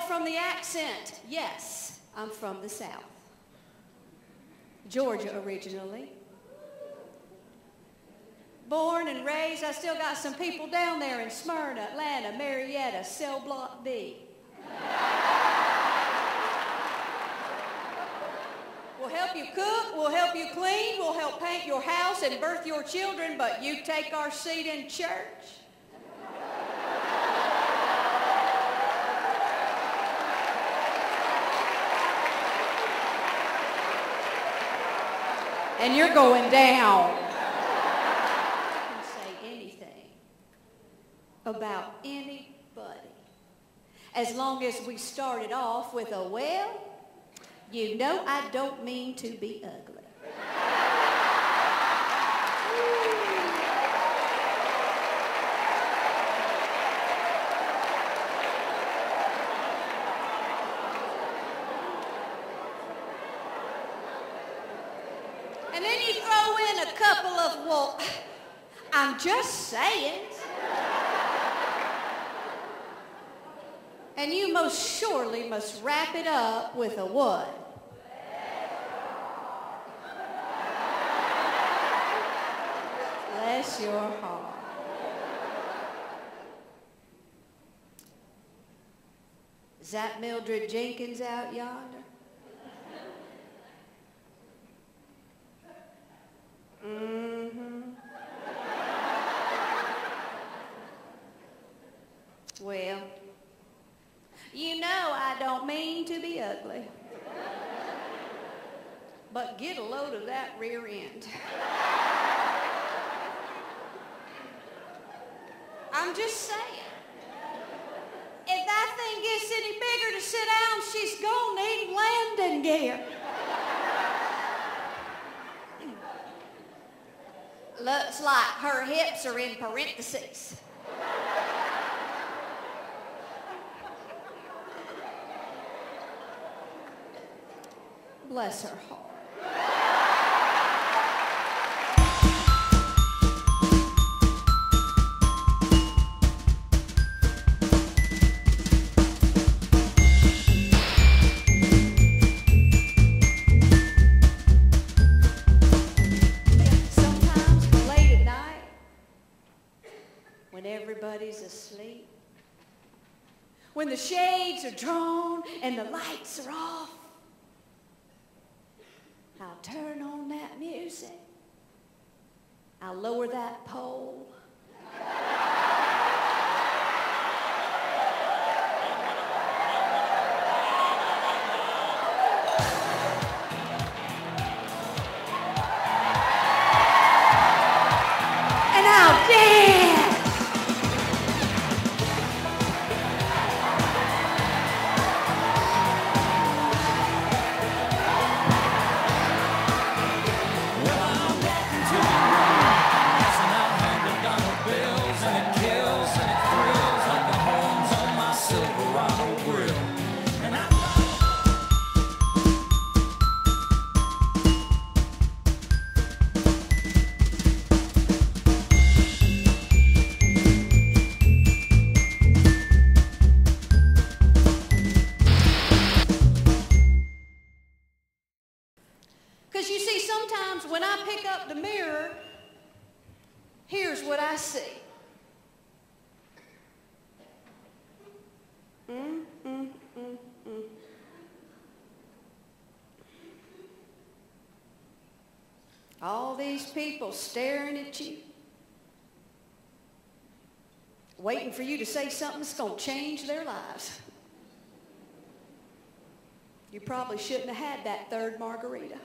from the accent, yes, I'm from the South. Georgia originally. Born and raised, I still got some people down there in Smyrna, Atlanta, Marietta, Cell Block B. We'll help you cook, we'll help you clean, we'll help paint your house and birth your children, but you take our seat in church. And you're going down. I can say anything about anybody as long as we started off with a, well, you know I don't mean to be ugly. And then you throw in a couple of, well, I'm just saying. And you most surely must wrap it up with a what? Bless your heart. Is that Mildred Jenkins out yonder? Well, you know I don't mean to be ugly, but get a load of that rear end. I'm just saying, if that thing gets any bigger to sit down, she's gonna need landing gear. Looks like her hips are in parentheses. Bless her heart. Sometimes late at night, when everybody's asleep, when the shades are drawn and the lights are off, I'll turn on that music. I'll lower that pole. And I'll dance. Because you see, sometimes when I pick up the mirror, here's what I see. All these people staring at you, waiting for you to say something that's going to change their lives. You probably shouldn't have had that third margarita.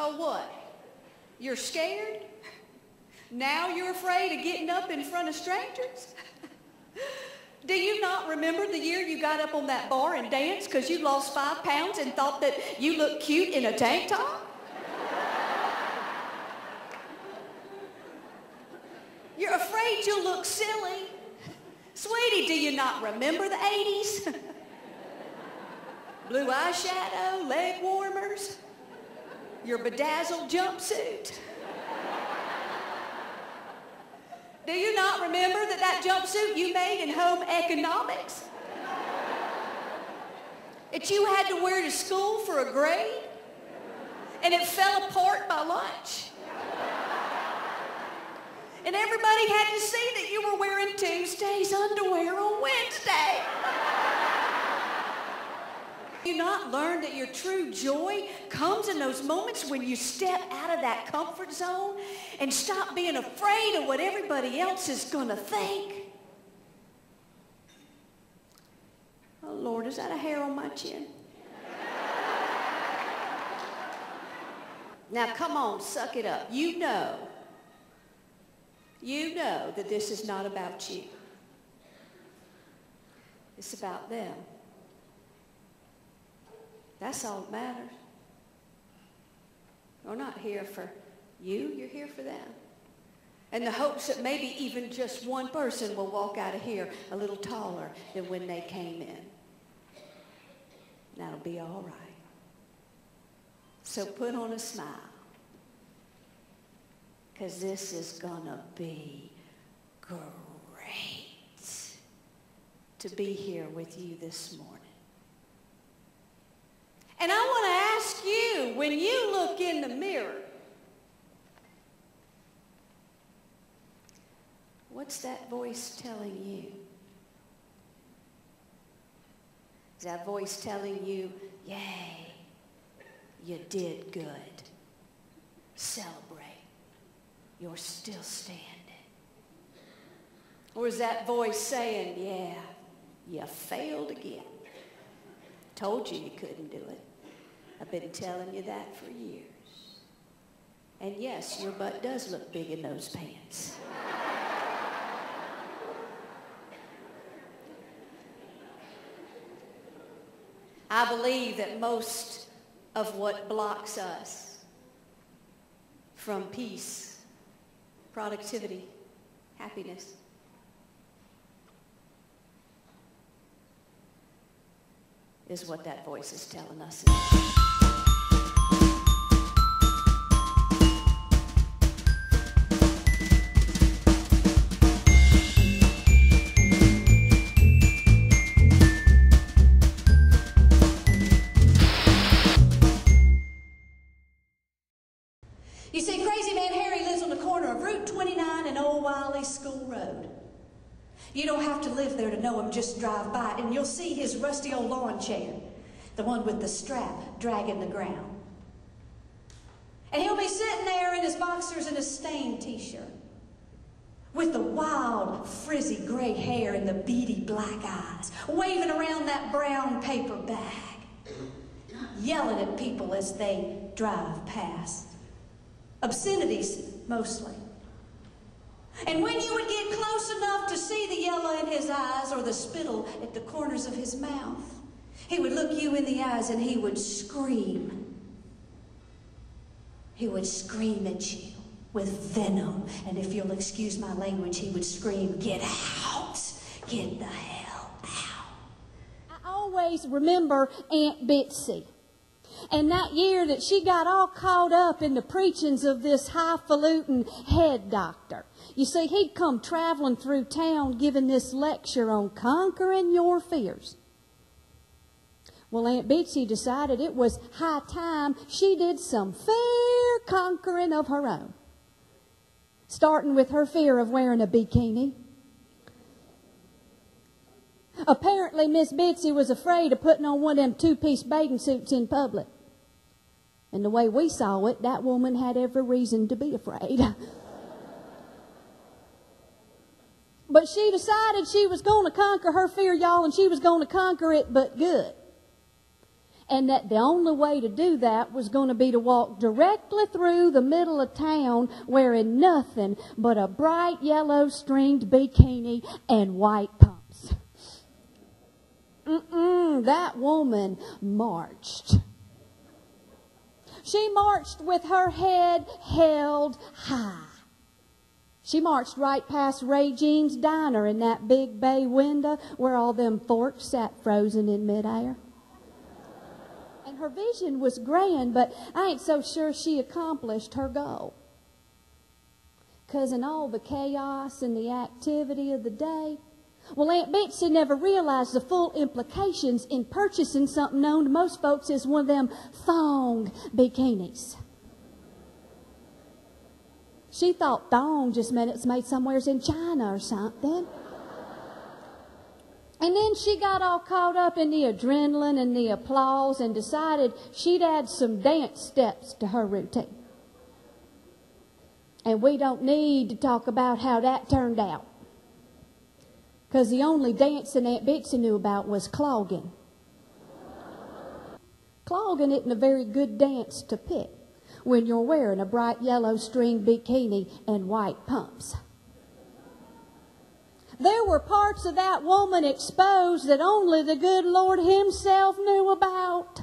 Oh, what? You're scared? Now you're afraid of getting up in front of strangers? Do you not remember the year you got up on that bar and danced because you lost 5 pounds and thought that you looked cute in a tank top? You're afraid you'll look silly. Sweetie, do you not remember the 80s? Blue eyeshadow, leg warmers, your bedazzled jumpsuit. Do you not remember that jumpsuit you made in home economics? That you had to wear to school for a grade? And it fell apart by lunch? And everybody had to see that you were wearing Tuesday's underwear on Wednesday. You not learn that your true joy comes in those moments when you step out of that comfort zone and stop being afraid of what everybody else is going to think? Oh, Lord, is that a hair on my chin? Now, come on, suck it up. You know that this is not about you. It's about them. That's all that matters. You're not here for you, you're here for them. And the hopes that maybe even just one person will walk out of here a little taller than when they came in. That'll be all right. So put on a smile, because this is gonna be great to be here with you this morning. And I want to ask you, when you look in the mirror, what's that voice telling you? Is that voice telling you, yay, you did good. Celebrate. You're still standing. Or is that voice saying, yeah, you failed again. Told you you couldn't do it. I've been telling you that for years. And yes, your butt does look big in those pants. I believe that most of what blocks us from peace, productivity, happiness, is what that voice is telling us. You see, Crazy Man Harry lives on the corner of Route 29 and Old Wiley School Road. You don't have to live there to know him, just drive by and you'll see his rusty old lawn chair, the one with the strap dragging the ground. And he'll be sitting there in his boxers and his stained t-shirt, with the wild, frizzy gray hair and the beady black eyes, waving around that brown paper bag, yelling at people as they drive past. Obscenities, mostly. And when you would get close enough to see the yellow in his eyes or the spittle at the corners of his mouth, he would look you in the eyes and he would scream. He would scream at you with venom. And if you'll excuse my language, he would scream, "Get out! Get the hell out!" I always remember Aunt Betsy. And that year that she got all caught up in the preachings of this highfalutin head doctor. You see, he'd come traveling through town giving this lecture on conquering your fears. Well, Aunt Betsy decided it was high time she did some fair conquering of her own. Starting with her fear of wearing a bikini. Apparently, Miss Betsy was afraid of putting on one of them two-piece bathing suits in public. And the way we saw it, that woman had every reason to be afraid. But she decided she was going to conquer her fear, y'all, and she was going to conquer it but good. And that the only way to do that was going to be to walk directly through the middle of town wearing nothing but a bright yellow stringed bikini and white pumps. That woman marched. She marched with her head held high. She marched right past Ray Jean's diner in that big bay window where all them forks sat frozen in midair. And her vision was grand, but I ain't so sure she accomplished her goal. 'cause in all the chaos and the activity of the day, well, Aunt Betsy never realized the full implications in purchasing something known to most folks as one of them thong bikinis. She thought thong just meant it's made somewheres in China or something. And then she got all caught up in the adrenaline and the applause and decided she'd add some dance steps to her routine. And we don't need to talk about how that turned out, 'cause the only dancing Aunt Betsy knew about was clogging. Clogging isn't a very good dance to pick when you're wearing a bright yellow string bikini and white pumps. There were parts of that woman exposed that only the good Lord himself knew about.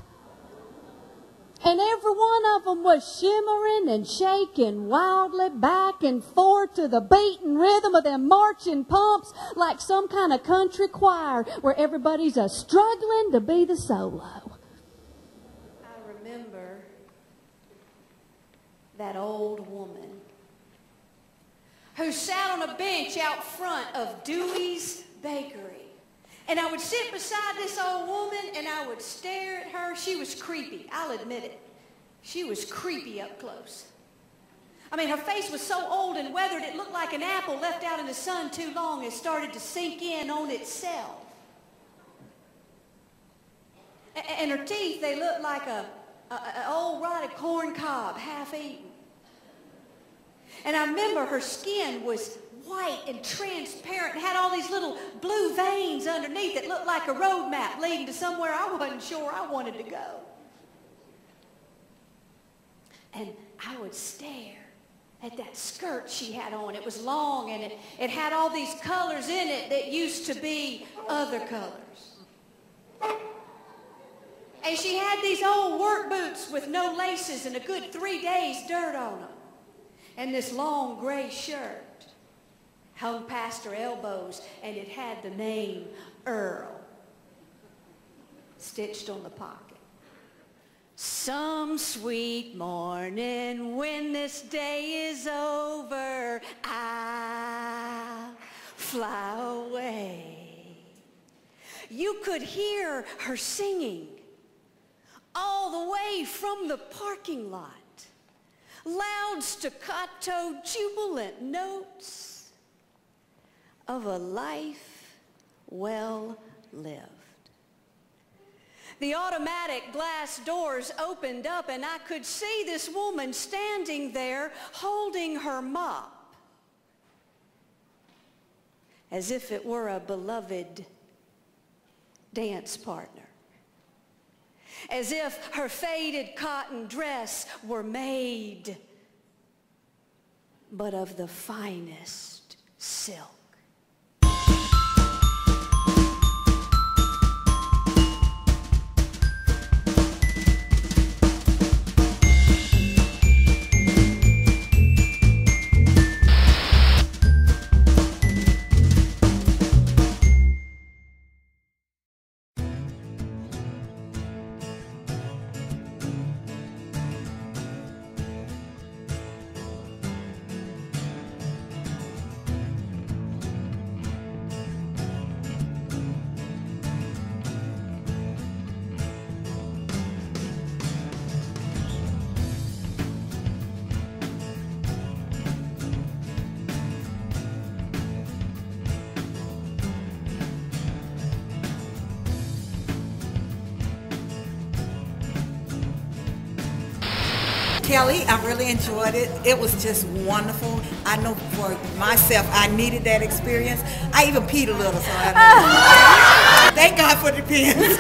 And every one of them was shimmering and shaking wildly back and forth to the beating rhythm of them marching pumps like some kind of country choir where everybody's struggling to be the solo. I remember that old woman who sat on a bench out front of Dewey's Bakery. And I would sit beside this old woman and I would stare at her. She was creepy, I'll admit it. She was creepy up close. I mean, her face was so old and weathered it looked like an apple left out in the sun too long and started to sink in on itself. And her teeth, they looked like an old rotted corn cob, half eaten. And I remember her skin was white and transparent and had all these little blue veins underneath that looked like a road map leading to somewhere I wasn't sure I wanted to go. And I would stare at that skirt she had on. It was long and it had all these colors in it that used to be other colors. And she had these old work boots with no laces and a good 3 days dirt on them. And this long gray shirt hung past her elbows, and it had the name Earl stitched on the pocket. Some sweet morning when this day is over, I'll fly away. You could hear her singing all the way from the parking lot. Loud staccato jubilant notes of a life well lived. The automatic glass doors opened up and I could see this woman standing there holding her mop as if it were a beloved dance partner. As if her faded cotton dress were made but of the finest silk. Kelly, I really enjoyed it. It was just wonderful. I know for myself, I needed that experience. I even peed a little, so I know. Thank God for the pins.